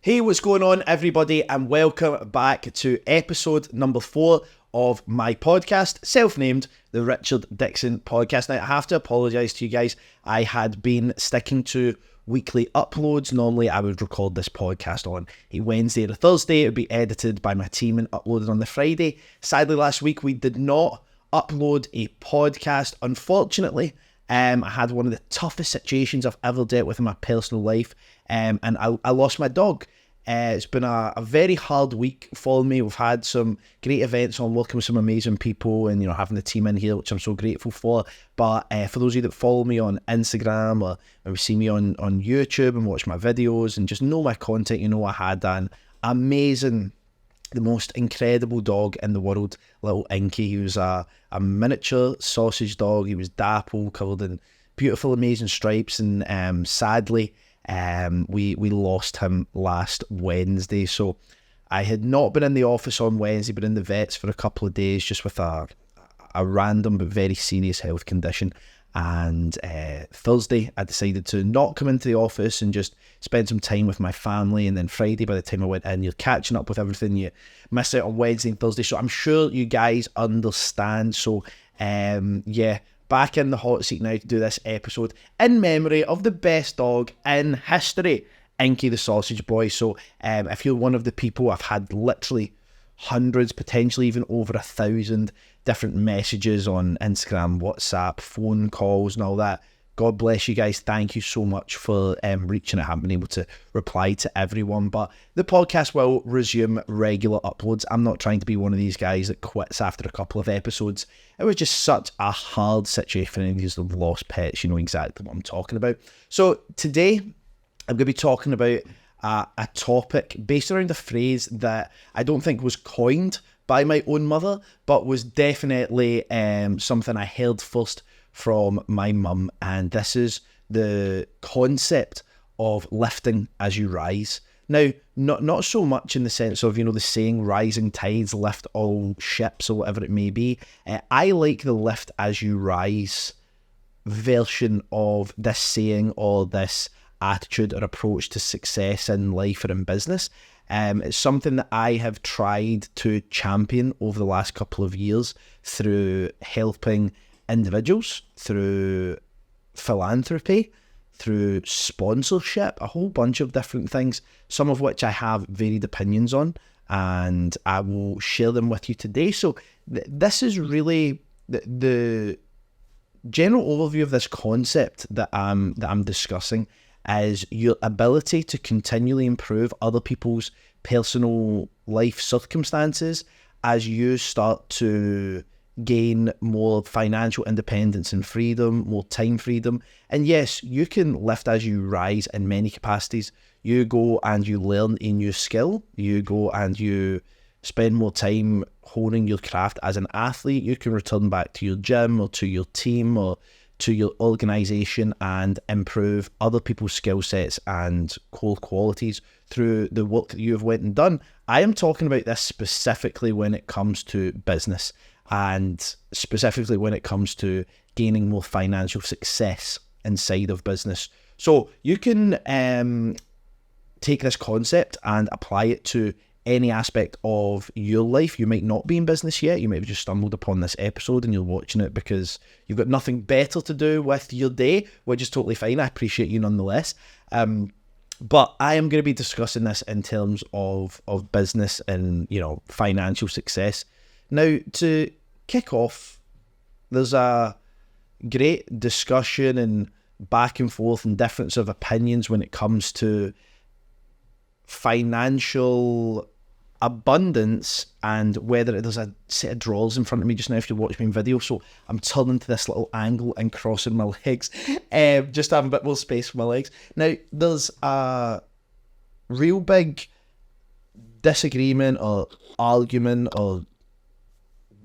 Hey, what's going on, everybody, and welcome back to episode number 4 of my podcast, self-named the Richard Dickson podcast. Now, I have to apologise to you guys. I had been sticking to weekly uploads. Normally, I would record this podcast on a Wednesday or a Thursday. It would be edited by my team and uploaded on the Friday. Sadly, last week we did not upload a podcast, unfortunately. I had one of the toughest situations I've ever dealt with in my personal life, and I lost my dog. It's been a very hard week for me. We've had some great events on, working with some amazing people, and having the team in here, which I'm so grateful for. But for those of you that follow me on Instagram or maybe see me on YouTube and watch my videos and just know my content, I had an amazing, the most incredible dog in the world, little Inky. He was a miniature sausage dog. He was dapple, covered in beautiful, amazing stripes, and sadly, we lost him last Wednesday. So I had not been in the office on Wednesday, but in the vets for a couple of days, just with a random but very serious health condition. And Thursday, I decided to not come into the office and just spend some time with my family. And then Friday, by the time I went in, you're catching up with everything you missed out on Wednesday and Thursday. So I'm sure you guys understand. So back in the hot seat now to do this episode in memory of the best dog in history, Inky the Sausage Boy. So if you're one of the people, I've had literally hundreds, potentially even over 1,000 different messages on Instagram, WhatsApp, phone calls and all that. God bless you guys. Thank you so much for reaching out. I haven't been able to reply to everyone, but the podcast will resume regular uploads. I'm not trying to be one of these guys that quits after a couple of episodes. It was just such a hard situation for any of these that have lost pets. You know exactly what I'm talking about. So today, I'm going to be talking about a topic based around a phrase that I don't think was coined by my own mother, but was definitely something I heard first from my mum, and this is the concept of lifting as you rise. Now, not so much in the sense of, the saying rising tides lift all ships or whatever it may be. I like the lift as you rise version of this saying or this attitude or approach to success in life or in business. It's something that I have tried to champion over the last couple of years through helping individuals, through philanthropy, through sponsorship, a whole bunch of different things, some of which I have varied opinions on, and I will share them with you today. So this is really the general overview of this concept that I'm discussing, is your ability to continually improve other people's personal life circumstances as you start to gain more financial independence and freedom, more time freedom. And yes, you can lift as you rise in many capacities. You go and you learn a new skill. You go and you spend more time honing your craft as an athlete. You can return back to your gym or to your team or to your organisation and improve other people's skill sets and core qualities through the work that you have went and done. I am talking about this specifically when it comes to business, and specifically when it comes to gaining more financial success inside of business. So you can take this concept and apply it to any aspect of your life. You might not be in business yet. You might have just stumbled upon this episode and you're watching it because you've got nothing better to do with your day, which is totally fine. I appreciate you nonetheless. But I am going to be discussing this in terms of business and, financial success. Now, to kick off, there's a great discussion and back and forth and difference of opinions when it comes to financial abundance and whether there's a set of drawers in front of me just now if you watch me in video. So I'm turning to this little angle and crossing my legs, just to have a bit more space for my legs. Now, there's a real big disagreement or argument or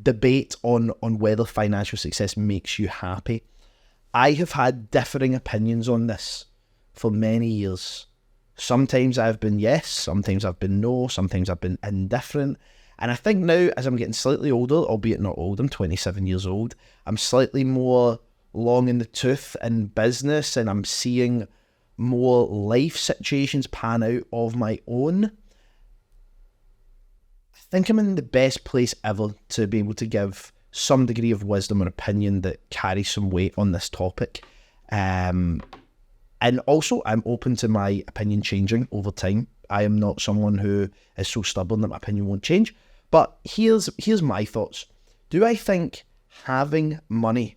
debate on whether financial success makes you happy. I have had differing opinions on this for many years. Sometimes I've been yes, sometimes I've been no, sometimes I've been indifferent. And I think now, as I'm getting slightly older, albeit not old, I'm 27 years old, I'm slightly more long in the tooth in business, and I'm seeing more life situations pan out of my own, I think I'm in the best place ever to be able to give some degree of wisdom or opinion that carries some weight on this topic. And also, I'm open to my opinion changing over time. I am not someone who is so stubborn that my opinion won't change. But here's my thoughts. Do I think having money,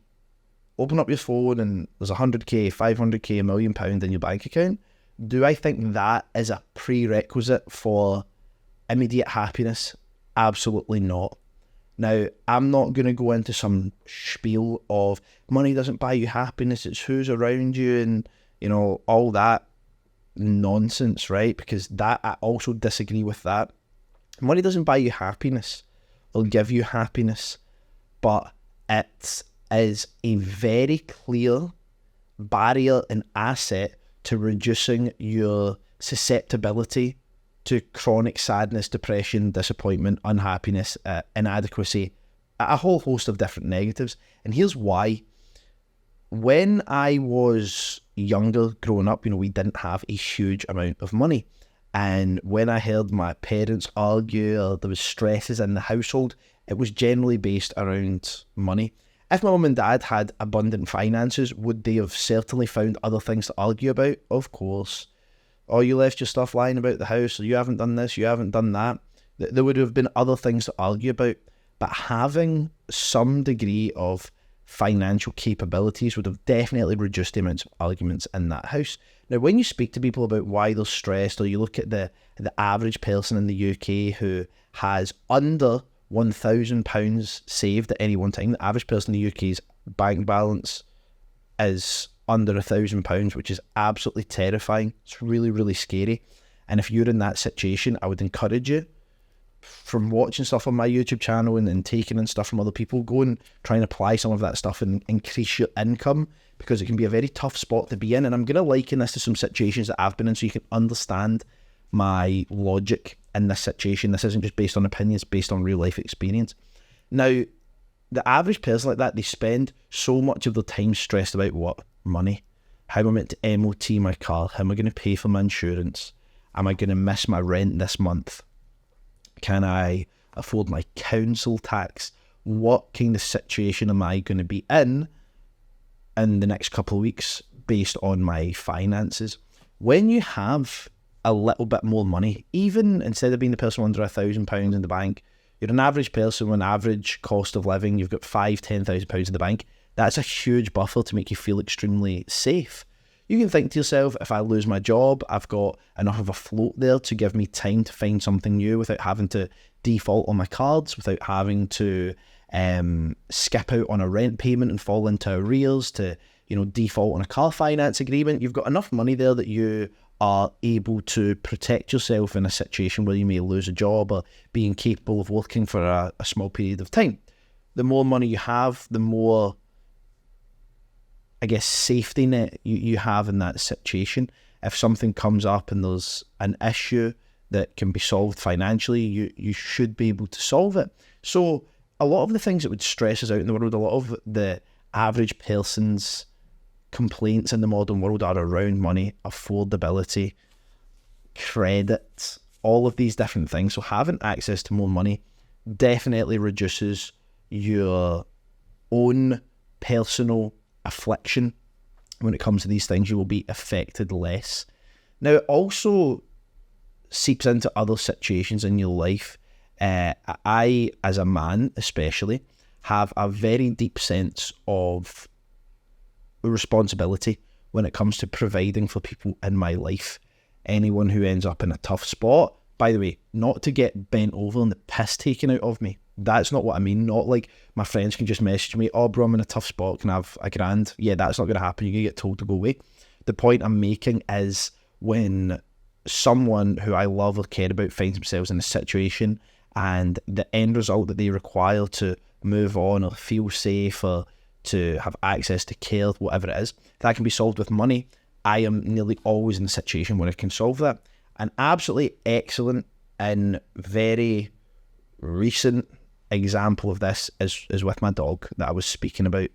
open up your phone and there's 100k, 500k, £1 million in your bank account, do I think that is a prerequisite for immediate happiness? Absolutely not. Now, I'm not going to go into some spiel of money doesn't buy you happiness, it's who's around you and, all that nonsense, right? Because that, I also disagree with that. Money doesn't buy you happiness. It'll give you happiness. But it is a very clear barrier and asset to reducing your susceptibility to chronic sadness, depression, disappointment, unhappiness, inadequacy, a whole host of different negatives. And here's why. When I was younger, growing up, we didn't have a huge amount of money. And when I heard my parents argue or there was stresses in the household, it was generally based around money. If my mum and dad had abundant finances, would they have certainly found other things to argue about? Of course. Oh, you left your stuff lying about the house, or you haven't done this, you haven't done that. There would have been other things to argue about. But having some degree of financial capabilities would have definitely reduced the amounts of arguments in that house. Now, when you speak to people about why they're stressed, or you look at the average person in the UK who has under £1,000 saved at any one time, the average person in the UK's bank balance is under £1,000, which is absolutely terrifying. It's really, really scary. And if you're in that situation, I would encourage you, from watching stuff on my YouTube channel and taking in stuff from other people, go and try and apply some of that stuff and increase your income, because it can be a very tough spot to be in. And I'm going to liken this to some situations that I've been in so you can understand my logic in this situation. This isn't just based on opinions, it's based on real life experience. Now, the average person like that, they spend so much of their time stressed about what? Money. How am I meant to MOT my car? How am I going to pay for my insurance? Am I going to miss my rent this month? Can I afford my council tax? What kind of situation am I going to be in the next couple of weeks based on my finances? When you have a little bit more money, even instead of being the person under £1,000 in the bank, you're an average person with an average cost of living, you've got £5,000-10,000 in the bank, that's a huge buffer to make you feel extremely safe. You can think to yourself, if I lose my job, I've got enough of a float there to give me time to find something new without having to default on my cards, without having to skip out on a rent payment and fall into arrears, to default on a car finance agreement. You've got enough money there that you are able to protect yourself in a situation where you may lose a job or be incapable of working for a small period of time. The more money you have, the more, I guess, safety net you have in that situation. If something comes up and there's an issue that can be solved financially, you should be able to solve it. So a lot of the things that would stress us out in the world, a lot of the average person's complaints in the modern world are around money, affordability, credit, all of these different things. So having access to more money definitely reduces your own personal affliction. When it comes to these things, you will be affected less. Now, it also seeps into other situations in your life. I, as a man especially, have a very deep sense of responsibility when it comes to providing for people in my life. Anyone who ends up in a tough spot, by the way, not to get bent over and the piss taken out of me. That's not what I mean. Not like my friends can just message me, oh bro, I'm in a tough spot, can I have £1,000? Yeah, that's not going to happen. You're going to get told to go away. The point I'm making is when someone who I love or care about finds themselves in a situation and the end result that they require to move on or feel safe or to have access to care, whatever it is, that can be solved with money. I am nearly always in a situation where I can solve that. An absolutely excellent and very recent example of this is with my dog that I was speaking about.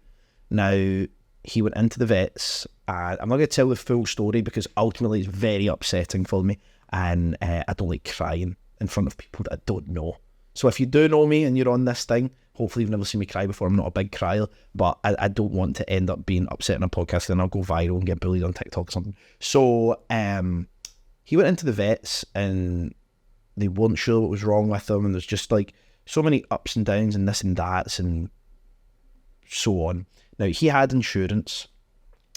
Now, he went into the vets, and I'm not going to tell the full story because ultimately it's very upsetting for me, and I don't like crying in front of people that I don't know. So if you do know me and you're on this thing, hopefully you've never seen me cry before. I'm not a big crier, but I don't want to end up being upset in a podcast and I'll go viral and get bullied on TikTok or something. So he went into the vets and they weren't sure what was wrong with him, and there's just like so many ups and downs and this and that and so on. Now, he had insurance.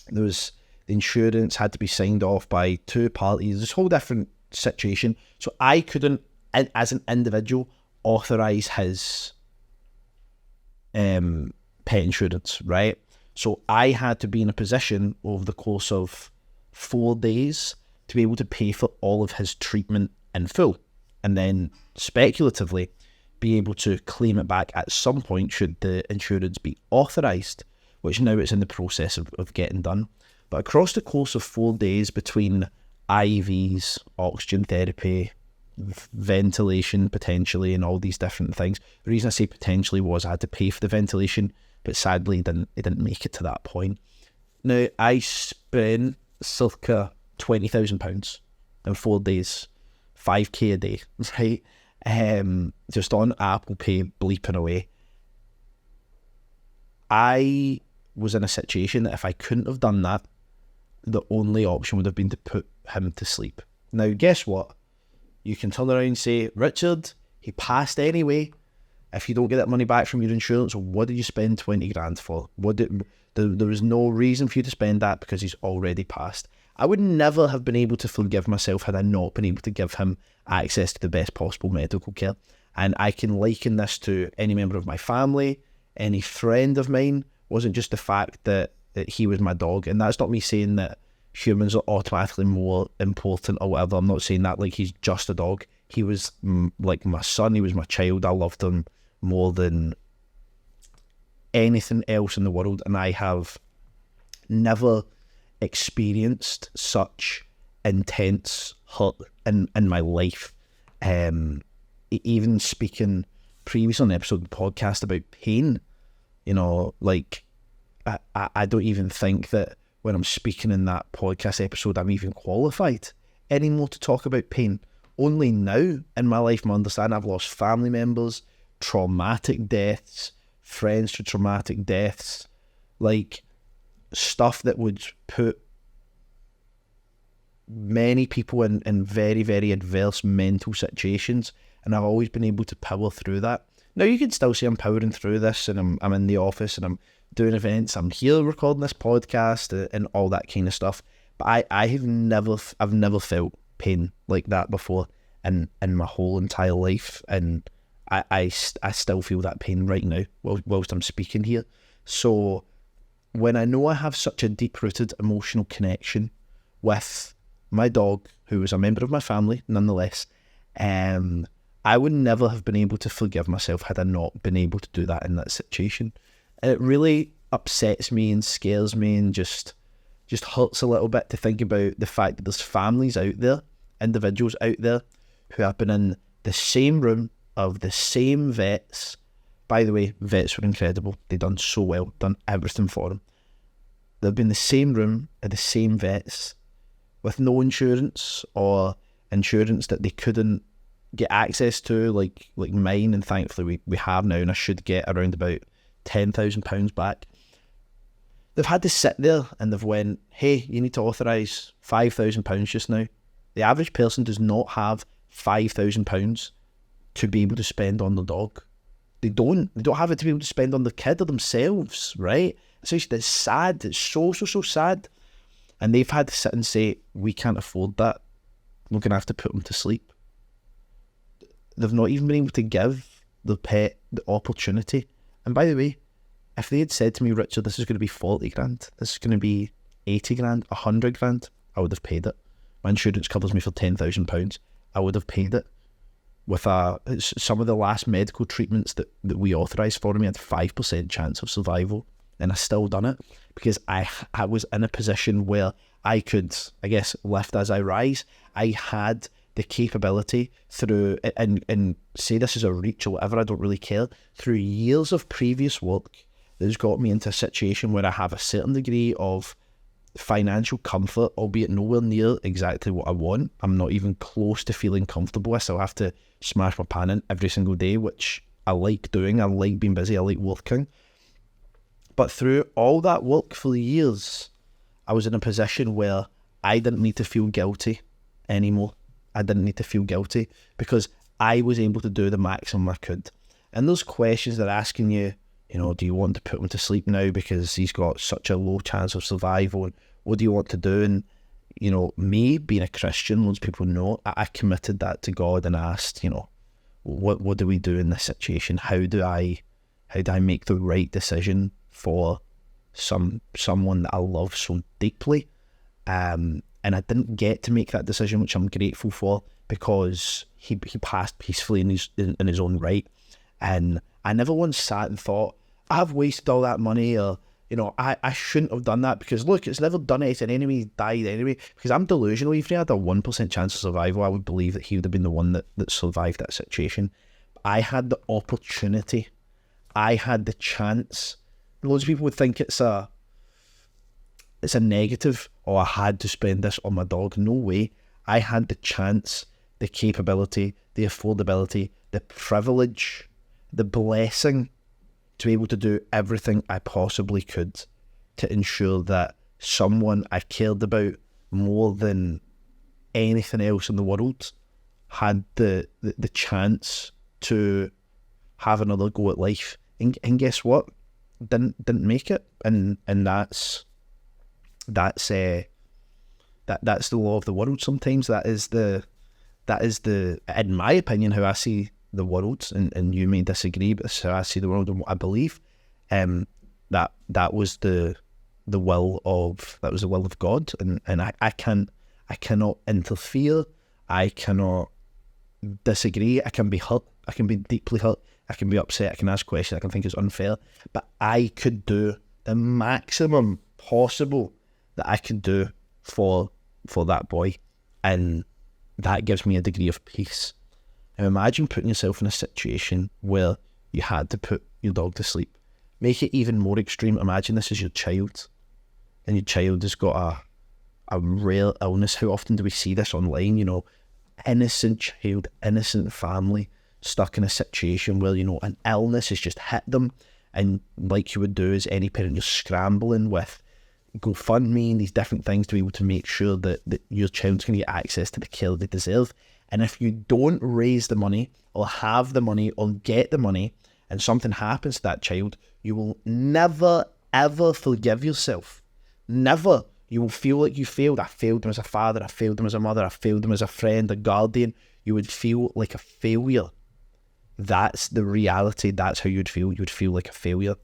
The insurance had to be signed off by two parties. This whole different situation. So I couldn't, as an individual, authorise his pet insurance, right? So I had to be in a position over the course of 4 days to be able to pay for all of his treatment in full, and then speculatively be able to claim it back at some point should the insurance be authorised, which now it's in the process of getting done. But across the course of 4 days between IVs, oxygen therapy, ventilation potentially, and all these different things. The reason I say potentially was I had to pay for the ventilation, but sadly it didn't make it to that point. Now, I spent circa £20,000 in 4 days, 5k a day, right? Just on Apple Pay, bleeping away. I was in a situation that if I couldn't have done that, the only option would have been to put him to sleep. Now, guess what? You can turn around and say, Richard, he passed anyway. If you don't get that money back from your insurance, what did you spend 20 grand for? There was no reason for you to spend that because he's already passed. I would never have been able to forgive myself had I not been able to give him access to the best possible medical care. And I can liken this to any member of my family, any friend of mine. It wasn't just the fact that he was my dog. And that's not me saying that humans are automatically more important or whatever. I'm not saying that like he's just a dog. He was like my son. He was my child. I loved him more than anything else in the world. And I have never experienced such intense hurt in my life. Even speaking previously on an episode of the podcast about pain, you know, like I don't even think that when I'm speaking in that podcast episode I'm even qualified anymore to talk about pain. Only now in my life, I understand I've lost family members, traumatic deaths, friends to traumatic deaths, like stuff that would put many people in very, very adverse mental situations, and I've always been able to power through that. Now, you can still say I'm powering through this, and I'm in the office, and I'm doing events, I'm here recording this podcast, and all that kind of stuff, but I've never felt pain like that before in my whole entire life, and I still feel that pain right now whilst I'm speaking here. So when I know I have such a deep-rooted emotional connection with my dog, who was a member of my family nonetheless, I would never have been able to forgive myself had I not been able to do that in that situation. And it really upsets me and scares me and just hurts a little bit to think about the fact that there's families out there, individuals out there, who have been in the same room of the same vets. By the way, vets were incredible. They done so well, done everything for them. They've been in the same room at the same vets with no insurance, or insurance that they couldn't get access to, like mine, and thankfully we have now, and I should get around about £10,000 back. They've had to sit there and they've went, hey, you need to authorise £5,000 just now. The average person does not have £5,000 to be able to spend on the dog. They don't have it to be able to spend on the kid or themselves, right? It's sad. It's so sad. And they've had to sit and say, we can't afford that. We're going to have to put them to sleep. They've not even been able to give the pet the opportunity. And by the way, if they had said to me, Richard, this is going to be 40 grand, this is going to be 80 grand, 100 grand, I would have paid it. My insurance covers me for £10,000. I would have paid it. With some of the last medical treatments that we authorised for me had 5% chance of survival, and I still done it because I was in a position where I could, I guess, lift as I rise. I had the capability through, and say this is a reach or whatever, I don't really care, through years of previous work, that's got me into a situation where I have a certain degree of financial comfort, albeit nowhere near exactly what I want. I'm not even close to feeling comfortable. I still have to smash my pan in every single day, which I like doing. I like being busy. I like working. But through all that work for the years, I was in a position where I didn't need to feel guilty anymore. I didn't need to feel guilty because I was able to do the maximum I could. And those questions they're asking you, do you want to put him to sleep now because he's got such a low chance of survival? And what do you want to do? And, me being a Christian, loads of people know, I committed that to God and asked, what do we do in this situation? How do I make the right decision for someone that I love so deeply? And I didn't get to make that decision, which I'm grateful for, because he passed peacefully in his own right. And I never once sat and thought, I've wasted all that money, or, I shouldn't have done that, because look, it's never done anything anyway, he died anyway. Because I'm delusional. If he had a 1% chance of survival, I would believe that he would have been the one that survived that situation. I had the opportunity. I had the chance. Loads of people would think it's a negative, or I had to spend this on my dog. No way. I had the chance, the capability, the affordability, the privilege, the blessing to be able to do everything I possibly could to ensure that someone I cared about more than anything else in the world had the chance to have another go at life. And guess what? Didn't make it. And that's the law of the world. Sometimes that is the in my opinion, how I see the world, and you may disagree, but it's how I see the world and what I believe. That was the will of God, and I cannot interfere. I cannot disagree. I can be hurt. I can be deeply hurt. I can be upset. I can ask questions. I can think it's unfair, but I could do the maximum possible that I could do for that boy, and that gives me a degree of peace. Now imagine putting yourself in a situation where you had to put your dog to sleep. Make it even more extreme. Imagine this is your child, and your child has got a rare illness. How often do we see this online? Innocent child, innocent family, stuck in a situation where, an illness has just hit them, and like you would do as any parent, you're scrambling with GoFundMe and these different things to be able to make sure that your child's going to get access to the care they deserve. And if you don't raise the money, or have the money, or get the money, and something happens to that child, you will never, ever forgive yourself. Never. You will feel like you failed. I failed them as a father. I failed them as a mother. I failed them as a friend, a guardian. You would feel like a failure. That's the reality. That's how you would feel. You would feel like a failure.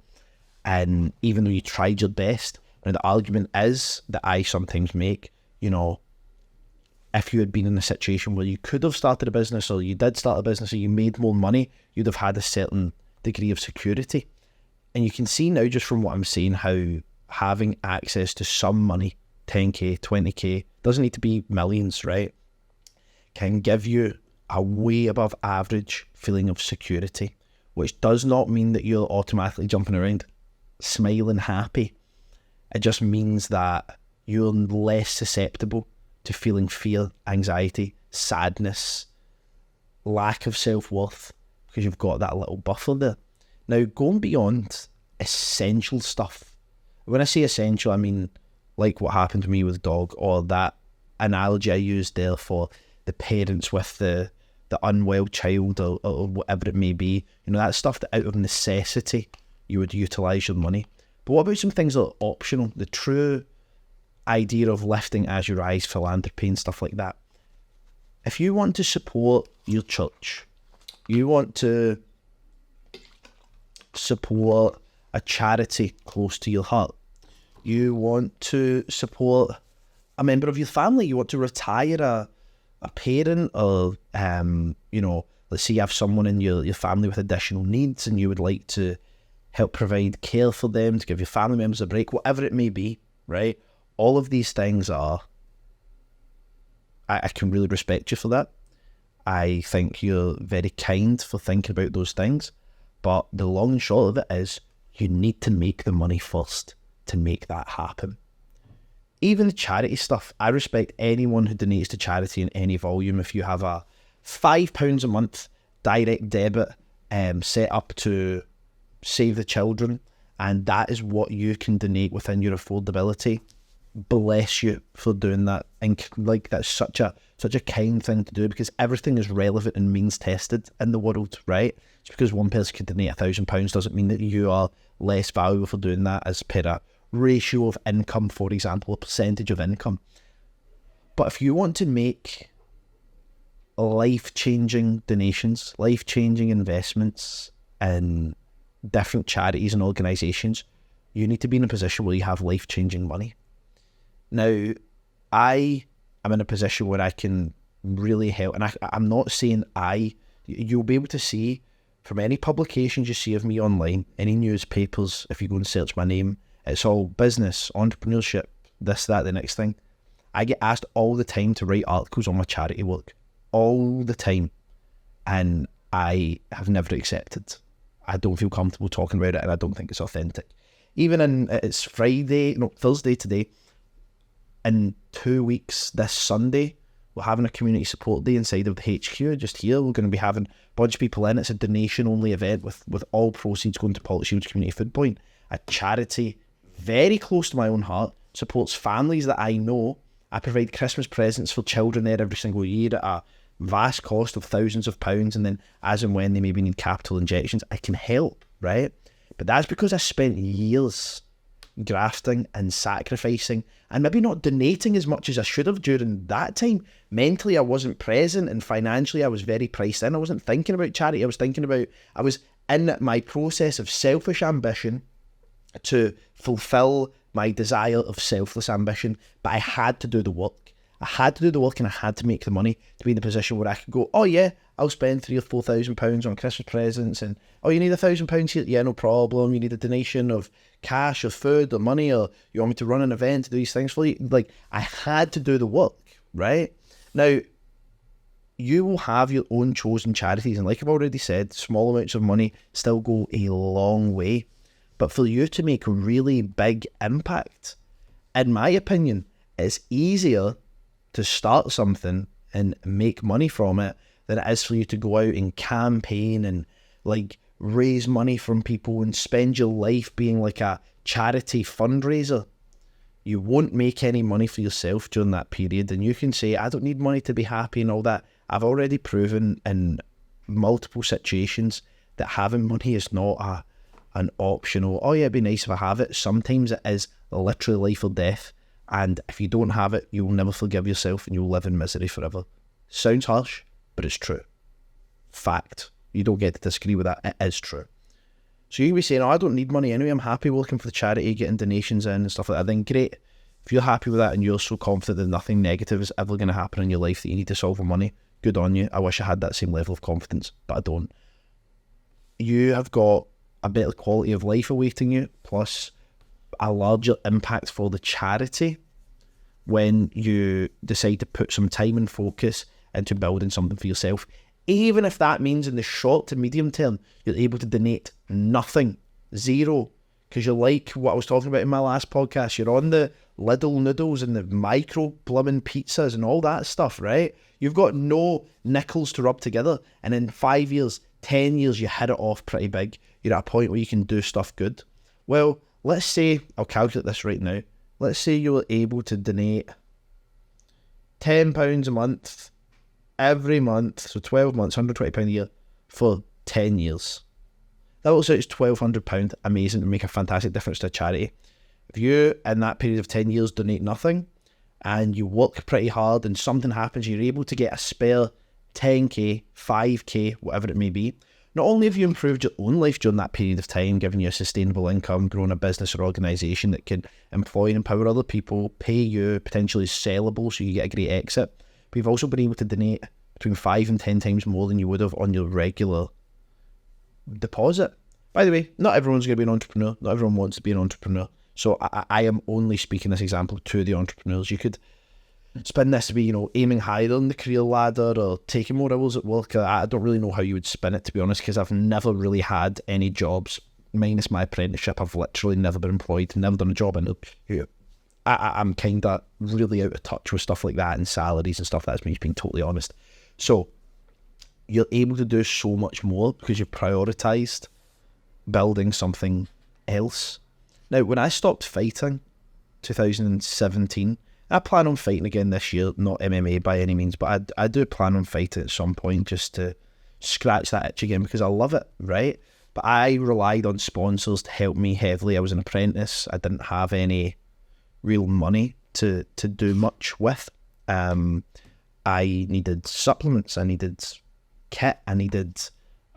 And even though you tried your best, and the argument is that I sometimes make, if you had been in a situation where you could have started a business, or you did start a business, or you made more money, you'd have had a certain degree of security. And you can see now, just from what I'm saying, how having access to some money, 10k, 20k, doesn't need to be millions, right, can give you a way above average feeling of security, which does not mean that you're automatically jumping around smiling happy. It just means that you're less susceptible to feeling fear, anxiety, sadness, lack of self-worth, because you've got that little buffer there. Now, going beyond essential stuff, when I say essential, I mean like what happened to me with dog, or that analogy I used there for the parents with the unwell child, or whatever it may be. That stuff that out of necessity you would utilise your money. But what about some things that are optional? The true idea of lifting as you rise, philanthropy and stuff like that. If you want to support your church, you want to support a charity close to your heart, you want to support a member of your family, you want to retire a parent, or let's say you have someone in your family with additional needs and you would like to help provide care for them, to give your family members a break, whatever it may be, right? All of these things are, I can really respect you for that. I think you're very kind for thinking about those things. But the long and short of it is, you need to make the money first to make that happen. Even the charity stuff, I respect anyone who donates to charity in any volume. If you have a £5 a month direct debit set up to save the children, and that is what you can donate within your affordability, bless you for doing that. And like, that's such a kind thing to do, because everything is relevant and means tested in the world, right? Just because one person can donate £1,000 doesn't mean that you are less valuable for doing that as per a ratio of income, for example, a percentage of income. But if you want to make life-changing donations, life-changing investments in different charities and organisations, you need to be in a position where you have life-changing money. Now, I am in a position where I can really help, and I'm not saying you'll be able to see from any publications you see of me online, any newspapers, if you go and search my name, it's all business, entrepreneurship, this, that, the next thing. I get asked all the time to write articles on my charity work. All the time. And I have never accepted. I don't feel comfortable talking about it, and I don't think it's authentic. Even it's Thursday today. In 2 weeks, this Sunday, we're having a community support day inside of the HQ just here. We're going to be having a bunch of people in. It's a donation-only event with all proceeds going to Pollock Shields Community Food Point, a charity very close to my own heart, supports families that I know. I provide Christmas presents for children there every single year at a vast cost of thousands of pounds, and then as and when they maybe need capital injections, I can help, right? But that's because I spent years grafting and sacrificing and maybe not donating as much as I should have during that time. Mentally, I wasn't present, and financially, I was very priced in. I wasn't thinking about charity. I was in my process of selfish ambition to fulfill my desire of selfless ambition, but I had to do the work. I had to do the work, and I had to make the money to be in the position where I could go, oh yeah, I'll spend £3,000 or £4,000 on Christmas presents, and oh, you need £1,000 here? Yeah, no problem. You need a donation of cash or food or money, or you want me to run an event to do these things for you? Like, I had to do the work, right? Now, you will have your own chosen charities, and like I've already said, small amounts of money still go a long way. But for you to make a really big impact, in my opinion, it's easier to start something and make money from it than it is for you to go out and campaign and like raise money from people and spend your life being like a charity fundraiser. You won't make any money for yourself during that period, and you can say, I don't need money to be happy and all that. I've already proven in multiple situations that having money is not an optional, oh yeah, it'd be nice if I have it. Sometimes it is literally life or death, and if you don't have it, you will never forgive yourself and you'll live in misery forever. Sounds harsh, but it's true. Fact. You don't get to disagree with that. It is true. So you can be saying, oh, I don't need money anyway, I'm happy working for the charity, getting donations in and stuff like that. Then great. If you're happy with that and you're so confident that nothing negative is ever going to happen in your life that you need to solve for money, good on you. I wish I had that same level of confidence, but I don't. You have got a better quality of life awaiting you, plus a larger impact for the charity when you decide to put some time and focus into building something for yourself. Even if that means in the short to medium term, you're able to donate nothing, zero, because you're like what I was talking about in my last podcast. You're on the Lidl noodles and the micro blooming pizzas and all that stuff, right? You've got no nickels to rub together, and in 5 years, 10 years, you hit it off pretty big. You're at a point where you can do stuff good. Well, let's say, I'll calculate this right now. Let's say you were able to donate £10 a month every month, so 12 months, £120 a year for 10 years. That works out as £1,200, amazing, and make a fantastic difference to a charity. If you, in that period of 10 years, donate nothing, and you work pretty hard and something happens, you're able to get a spare 10k, 5k, whatever it may be, not only have you improved your own life during that period of time, giving you a sustainable income, growing a business or organisation that can employ and empower other people, pay you, potentially sellable so you get a great exit, but you've also been able to donate between 5 and 10 times more than you would have on your regular deposit. By the way, not everyone's going to be an entrepreneur. Not everyone wants to be an entrepreneur. So I am only speaking this example to the entrepreneurs. You could spin this to be, aiming higher on the career ladder or taking more hours at work. I don't really know how you would spin it, to be honest, because I've never really had any jobs minus my apprenticeship, I've literally never been employed, never done a job interview. I'm kind of really out of touch with stuff like that and salaries and stuff. That's me being totally honest. So you're able to do so much more because you've prioritised building something else. Now, when I stopped fighting, 2017, I plan on fighting again this year, not MMA by any means, but I do plan on fighting at some point just to scratch that itch again because I love it, right? But I relied on sponsors to help me heavily. I was an apprentice. I didn't have any real money to do much with. I needed supplements. I needed kit. I needed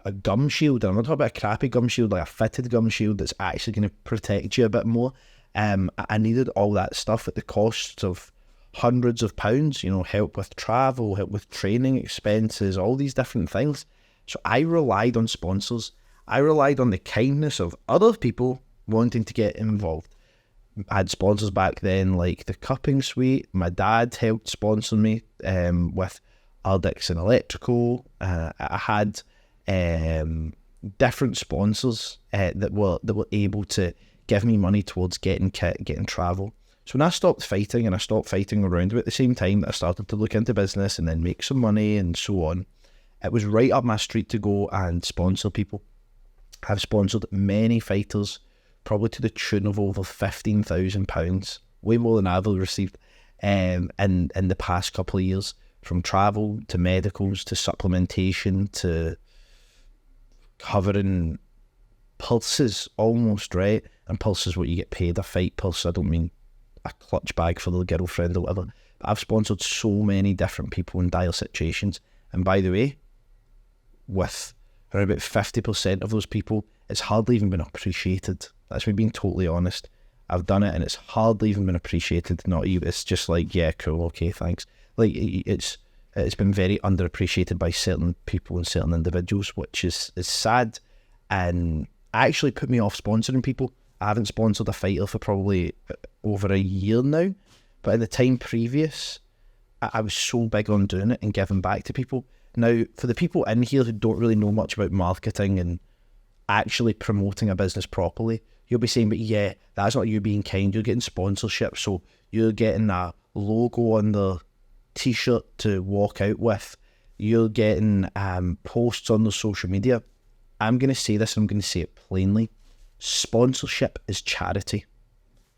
a gum shield. And I'm not talking about a crappy gum shield, like a fitted gum shield that's actually going to protect you a bit more. I needed all that stuff at the cost of hundreds of pounds, help with travel, help with training expenses, all these different things. So I relied on sponsors. I relied on the kindness of other people wanting to get involved. I had sponsors back then like the Cupping Suite. My dad helped sponsor me with our Dickson Electrical. I had different sponsors that were able to give me money towards getting kit, getting travel. So when I stopped fighting, and I stopped fighting around about the same time that I started to look into business and then make some money and so on, it was right up my street to go and sponsor people. I've sponsored many fighters, probably to the tune of over £15,000, way more than I've ever received in the past couple of years, from travel to medicals to supplementation to covering pulses almost, right? And pulse is what you get paid. A fight pulse, I don't mean a clutch bag for the girlfriend or whatever. But I've sponsored so many different people in dire situations. And by the way, with around about 50% of those people, it's hardly even been appreciated. That's me being totally honest. I've done it and it's hardly even been appreciated. Not even, it's just like, yeah, cool, okay, thanks. Like, it's been very underappreciated by certain people and certain individuals, which is sad and actually put me off sponsoring people. I haven't sponsored a fighter for probably over a year now, but in the time previous, I was so big on doing it and giving back to people. Now, for the people in here who don't really know much about marketing and actually promoting a business properly, you'll be saying, but yeah, that's not you being kind. You're getting sponsorship, so you're getting a logo on the t-shirt to walk out with. You're getting posts on the social media. I'm going to say this, and I'm going to say it plainly. Sponsorship is charity.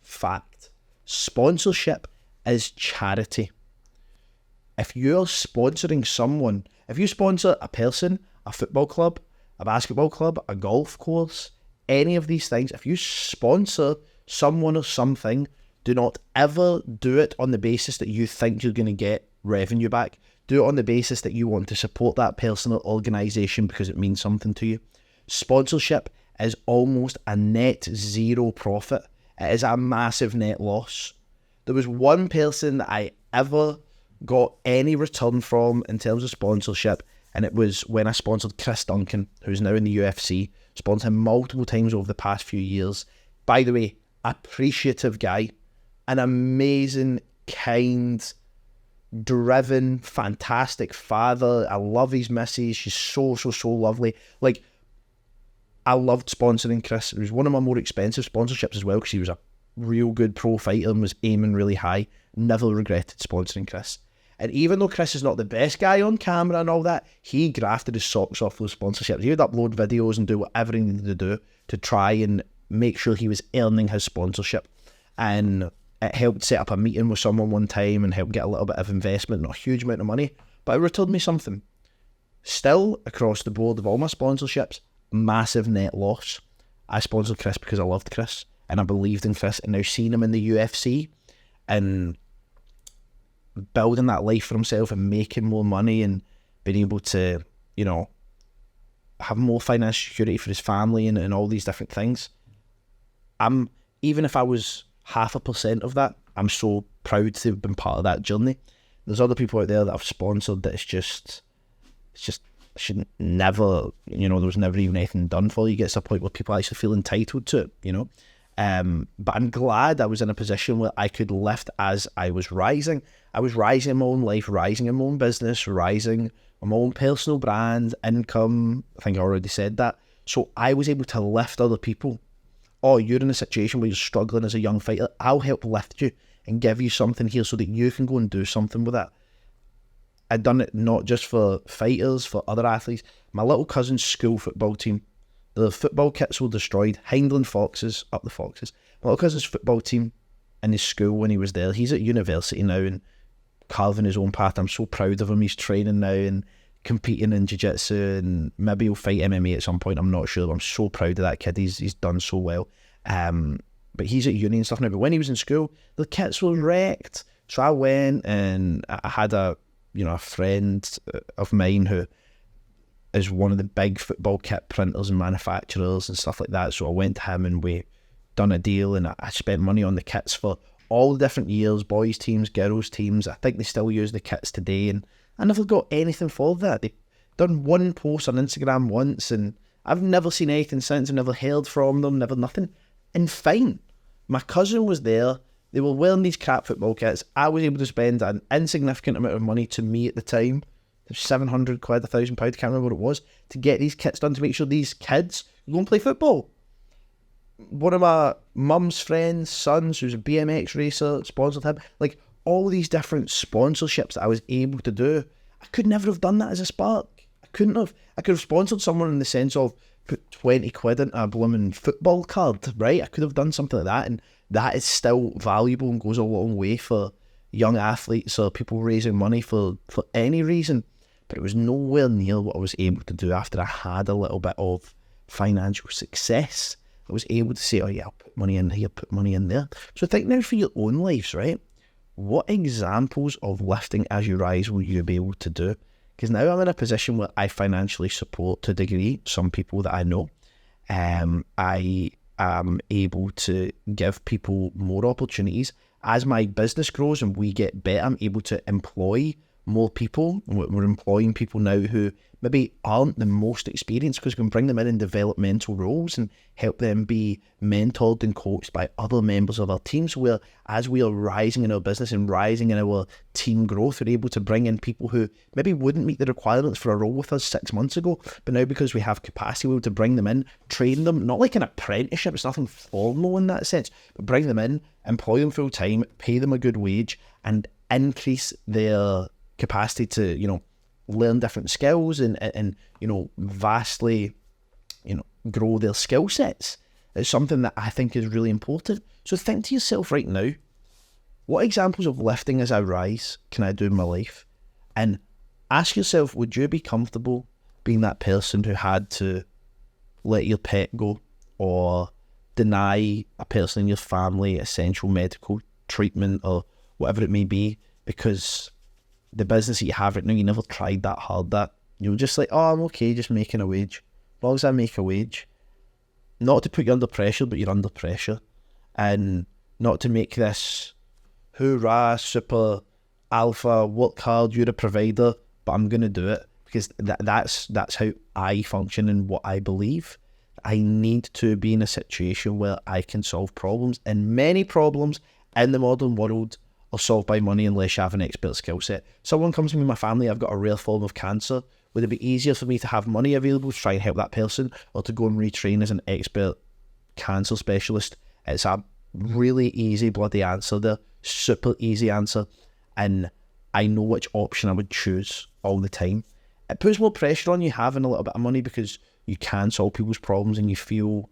Fact. Sponsorship is charity. If you're sponsoring someone, if you sponsor a person, a football club, a basketball club, a golf course, any of these things, if you sponsor someone or something, do not ever do it on the basis that you think you're going to get revenue back. Do it on the basis that you want to support that person or organisation because it means something to you. Sponsorship is almost a net zero profit. It is a massive net loss. There was one person that I ever got any return from in terms of sponsorship, and it was when I sponsored Chris Duncan, who's now in the UFC. Sponsored him multiple times over the past few years. By the way, appreciative guy, an amazing, kind, driven, fantastic father. I love his missus. She's so lovely. Like, I loved sponsoring Chris. It was one of my more expensive sponsorships as well because he was a real good pro fighter and was aiming really high. Never regretted sponsoring Chris. And even though Chris is not the best guy on camera and all that, he grafted his socks off those sponsorships. He would upload videos and do whatever he needed to do to try and make sure he was earning his sponsorship. And it helped set up a meeting with someone one time and helped get a little bit of investment, not a huge amount of money, but it returned me something. Still, across the board of all my sponsorships, massive net loss. I sponsored Chris because I loved Chris and I believed in Chris, and now seeing him in the UFC and building that life for himself and making more money and being able to, have more financial security for his family and all these different things. Even if I was 0.5% of that, I'm so proud to have been part of that journey. There's other people out there that I've sponsored that it's just should never, there was never even anything done for you. It gets to a point where people actually feel entitled to it, But I'm glad I was in a position where I could lift as I was rising. I was rising in my own life, rising in my own business, rising on my own personal brand, income. I think I already said that. So I was able to lift other people. Oh, you're in a situation where you're struggling as a young fighter. I'll help lift you and give you something here so that you can go and do something with it. I'd done it not just for fighters, for other athletes. My little cousin's school football team, the football kits were destroyed. Hindland Foxes, up the Foxes. My little cousin's football team in his school when he was there, he's at university now and carving his own path. I'm so proud of him. He's training now and competing in jiu-jitsu, and maybe he'll fight MMA at some point. I'm not sure. I'm so proud of that kid. He's done so well. But he's at uni and stuff now. But when he was in school, the kits were wrecked. So I went and I had a friend of mine who is one of the big football kit printers and manufacturers and stuff like that. So I went to him and we done a deal, and I spent money on the kits for all the different years, boys teams, girls teams. I think they still use the kits today, and I never got anything for that. They done one post on Instagram once, and I've never seen anything since. I've never heard from them, never nothing. And fine, my cousin was there. They were wearing these crap football kits. I was able to spend an insignificant amount of money to me at the time, 700 quid, £1,000, can't remember what it was, to get these kits done to make sure these kids go and play football. One of my mum's friends' sons, who's a BMX racer, sponsored him. Like, all these different sponsorships that I was able to do, I could never have done that as a spark. I couldn't have. I could have sponsored someone in the sense of put 20 quid into a blooming football card, right? I could have done something like that, and that is still valuable and goes a long way for young athletes or people raising money for any reason. But it was nowhere near what I was able to do after I had a little bit of financial success. I was able to say, oh yeah, I'll put money in here, put money in there. So think now for your own lives, right? What examples of lifting as you rise will you be able to do? Because now I'm in a position where I financially support to a degree some people that I know. I am able to give people more opportunities. As my business grows and we get better, I'm able to employ more people. We're employing people now who maybe aren't the most experienced, because we can bring them in developmental roles and help them be mentored and coached by other members of our team. So where, as we are rising in our business and rising in our team growth, we're able to bring in people who maybe wouldn't meet the requirements for a role with us 6 months ago, but now because we have capacity, we're able to bring them in, train them, not like an apprenticeship, it's nothing formal in that sense, but bring them in, employ them full time, pay them a good wage, and increase their capacity to, learn different skills and vastly, grow their skill sets. It's something that I think is really important. So think to yourself right now, what examples of lifting as I rise can I do in my life? And ask yourself, would you be comfortable being that person who had to let your pet go or deny a person in your family essential medical treatment or whatever it may be, because the business that you have right now, you never tried that hard that. You're just like, oh, I'm okay just making a wage. As long as I make a wage. Not to put you under pressure, but you're under pressure. And not to make this hoorah, super alpha, work hard, you're a provider, but I'm going to do it. Because that's how I function and what I believe. I need to be in a situation where I can solve problems. And many problems in the modern world are solved by money unless you have an expert skill set. Someone comes to me in my family, I've got a rare form of cancer. Would it be easier for me to have money available to try and help that person, or to go and retrain as an expert cancer specialist? It's a really easy bloody answer there, super easy answer, and I know which option I would choose all the time. It puts more pressure on you having a little bit of money, because you can solve people's problems and you feel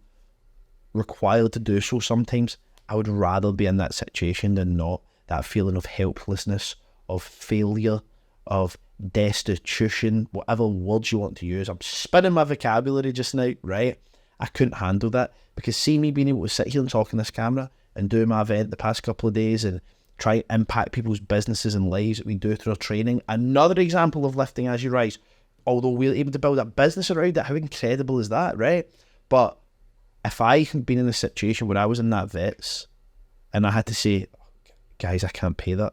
required to do so sometimes. I would rather be in that situation than not. That feeling of helplessness, of failure, of destitution, whatever words you want to use. I'm spinning my vocabulary just now, right? I couldn't handle that, because see me being able to sit here and talk in this camera and do my event the past couple of days and try and impact people's businesses and lives that we do through our training. Another example of lifting as you rise. Although we're able to build a business around it, how incredible is that, right? But if I had been in a situation where I was in that vets and I had to say, guys, I can't pay that.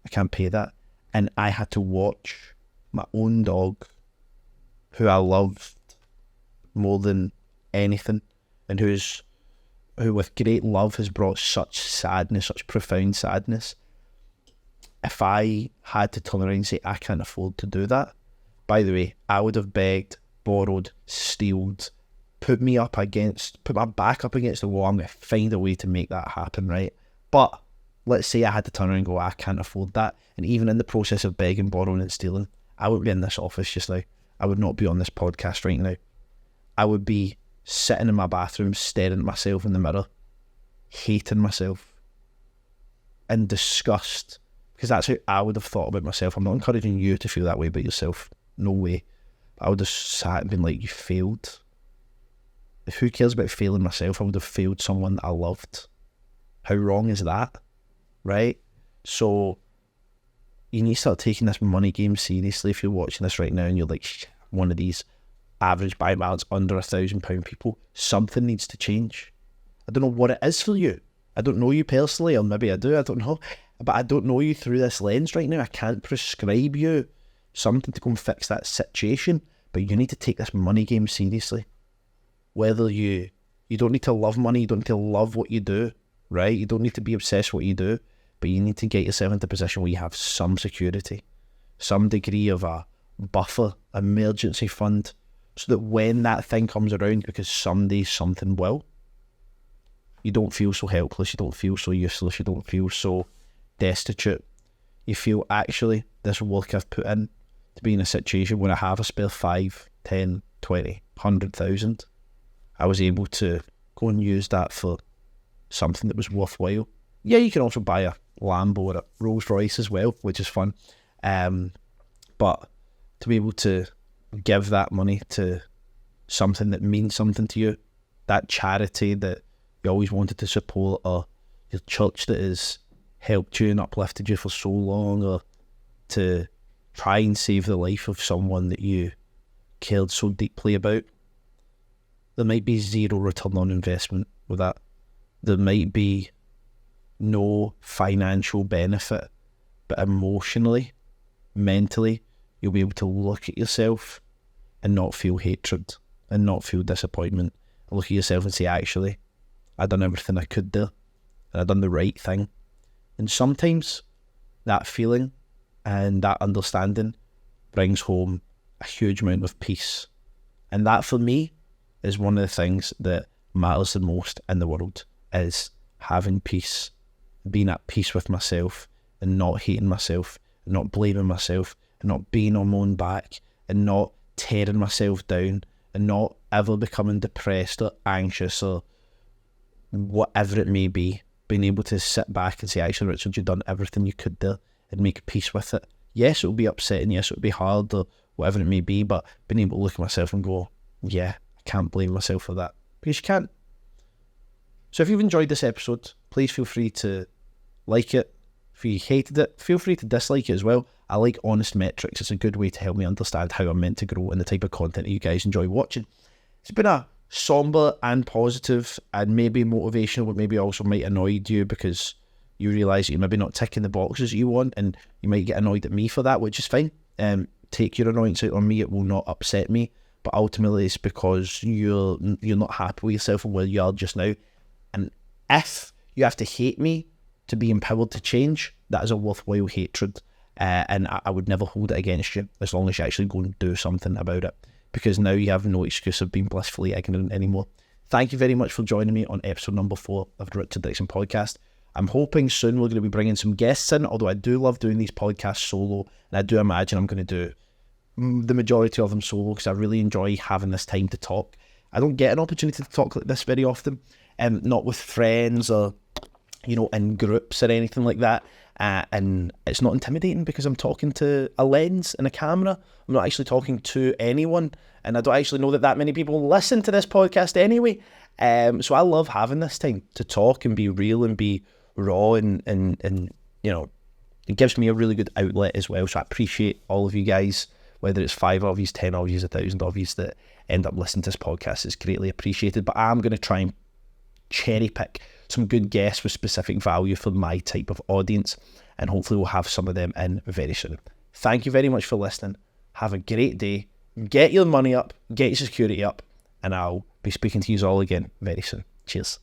I can't pay that. And I had to watch my own dog, who I loved more than anything, and who with great love has brought such sadness, such profound sadness. If I had to turn around and say, I can't afford to do that, by the way, I would have begged, borrowed, stealed, put my back up against the wall. I'm going to find a way to make that happen, right? But let's say I had to turn around and go, I can't afford that. And even in the process of begging, borrowing and stealing, I wouldn't be in this office just now. I would not be on this podcast right now. I would be sitting in my bathroom, staring at myself in the mirror, hating myself in disgust, because that's how I would have thought about myself. I'm not encouraging you to feel that way about yourself. No way. I would have sat and been like, you failed. Who cares about failing myself? I would have failed someone that I loved. How wrong is that? Right? So you need to start taking this money game seriously. If you're watching this right now and you're like, one of these average bank balance under £1,000 people, something needs to change. I don't know what it is for you. I don't know you personally, or maybe I do, I don't know. But I don't know you through this lens right now. I can't prescribe you something to go and fix that situation, but you need to take this money game seriously. Whether you don't need to love money, you don't need to love what you do, right? You don't need to be obsessed with what you do, but you need to get yourself into a position where you have some security, some degree of a buffer, emergency fund, so that when that thing comes around, because someday something will, you don't feel so helpless, you don't feel so useless, you don't feel so destitute. You feel, actually, this work I've put in to be in a situation where I have a spare 5, 10, 20, 100,000, I was able to go and use that for something that was worthwhile. Yeah, you can also buy a Lambo or a Rolls Royce as well, which is fun. But to be able to give that money to something that means something to you, that charity that you always wanted to support, or your church that has helped you and uplifted you for so long, or to try and save the life of someone that you cared so deeply about, there might be zero return on investment with that. There might be no financial benefit, but emotionally, mentally, you'll be able to look at yourself and not feel hatred and not feel disappointment. Look at yourself and say, actually, I've done everything I could do, and I've done the right thing. And sometimes that feeling and that understanding brings home a huge amount of peace. And that, for me, is one of the things that matters the most in the world, is having peace, being at peace with myself, and not hating myself, and not blaming myself, and not being on my own back, and not tearing myself down, and not ever becoming depressed or anxious or whatever it may be. Being able to sit back and say, actually, Richard, you've done everything you could do, and make peace with it. Yes, it'll be upsetting, yes, it'll be hard, or whatever it may be, but being able to look at myself and go, yeah, I can't blame myself for that, because you can't. So if you've enjoyed this episode, please feel free to like it. If you hated it, feel free to dislike it as well. I like honest metrics. It's a good way to help me understand how I'm meant to grow and the type of content that you guys enjoy watching. It's been a somber and positive and maybe motivational, but maybe also might annoy you because you realise that you're maybe not ticking the boxes you want, and you might get annoyed at me for that, which is fine. Take your annoyance out on me. It will not upset me, but ultimately it's because you're not happy with yourself and where you are just now. And if you have to hate me to be empowered to change, that is a worthwhile hatred. And I would never hold it against you as long as you actually go and do something about it, because now you have no excuse of being blissfully ignorant anymore. Thank you very much for joining me on episode number 4 of the Richard Dickson podcast. I'm hoping soon we're going to be bringing some guests in, although I do love doing these podcasts solo, and I do imagine I'm going to do the majority of them solo because I really enjoy having this time to talk. I don't get an opportunity to talk like this very often, not with friends or, in groups or anything like that. And it's not intimidating because I'm talking to a lens and a camera. I'm not actually talking to anyone, and I don't actually know that many people listen to this podcast anyway. So I love having this time to talk and be real and be raw, and it gives me a really good outlet as well. So I appreciate all of you guys, whether it's 5 of you, 10 of you, 1,000 of you that end up listening to this podcast. It's greatly appreciated. But I'm going to try and cherry pick some good guests with specific value for my type of audience, and hopefully we'll have some of them in very soon. Thank you very much for listening. Have a great day. Get your money up, get your security up, and I'll be speaking to you all again very soon. Cheers.